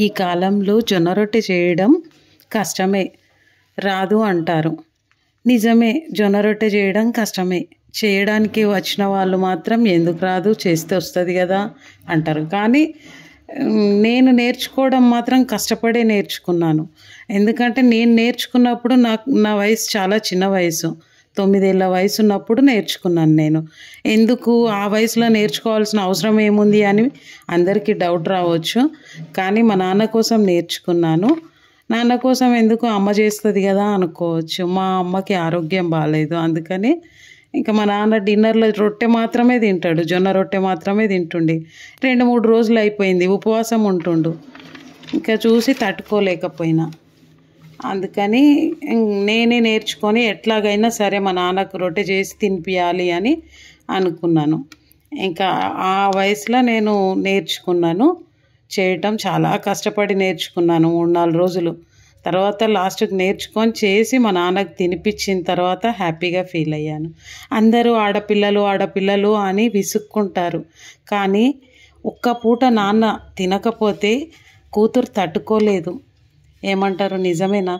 ఈ కాలంలో జొన్న రొట్టె చేయడం కష్టమే, రాదు అంటారు. నిజమే, జొన్న రొట్టె చేయడం కష్టమే. చేయడానికి వచ్చిన వాళ్ళు మాత్రం ఎందుకు రాదు, చేస్తే వస్తుంది కదా అంటారు. కానీ నేను నేర్చుకోవడం మాత్రం కష్టపడే నేర్చుకున్నాను. ఎందుకంటే నేను నేర్చుకున్నప్పుడు నా వయసు చాలా చిన్న వయసు, 9 ఏళ్ళ వయసు ఉన్నప్పుడు నేర్చుకున్నాను నేను. ఎందుకు ఆ వయసులో నేర్చుకోవాల్సిన అవసరం ఏముంది అని అందరికీ డౌట్ రావచ్చు. కానీ మా నాన్న కోసం నేర్చుకున్నాను. నాన్న కోసం ఎందుకు, అమ్మ చేస్తుంది కదా అనుకోవచ్చు. మా అమ్మకి ఆరోగ్యం బాగాలేదు, అందుకని ఇంకా మా నాన్న డిన్నర్లో రొట్టె మాత్రమే తింటాడు, జొన్న రొట్టె మాత్రమే తింటుండి. 2-3 రోజులు అయిపోయింది, ఉపవాసం ఉంటుండు. ఇంకా చూసి తట్టుకోలేకపోయినా, అందుకని నేనే నేర్చుకొని ఎట్లాగైనా సరే మా నాన్నకు రొట్టె చేసి తినిపించాలి అని అనుకున్నాను. ఇంకా ఆ వయసులో నేను నేర్చుకున్నాను చేయటం. చాలా కష్టపడి నేర్చుకున్నాను 3-4 రోజులు. తర్వాత లాస్ట్కి నేర్చుకొని చేసి మా నాన్నకు తినిపించిన తర్వాత హ్యాపీగా ఫీల్ అయ్యాను. అందరూ ఆడపిల్లలు అని విసుక్కుంటారు. కానీ ఒక్క పూట నాన్న తినకపోతే కూతురు తట్టుకోలేదు. ఏమంటారు, నిజమేనా?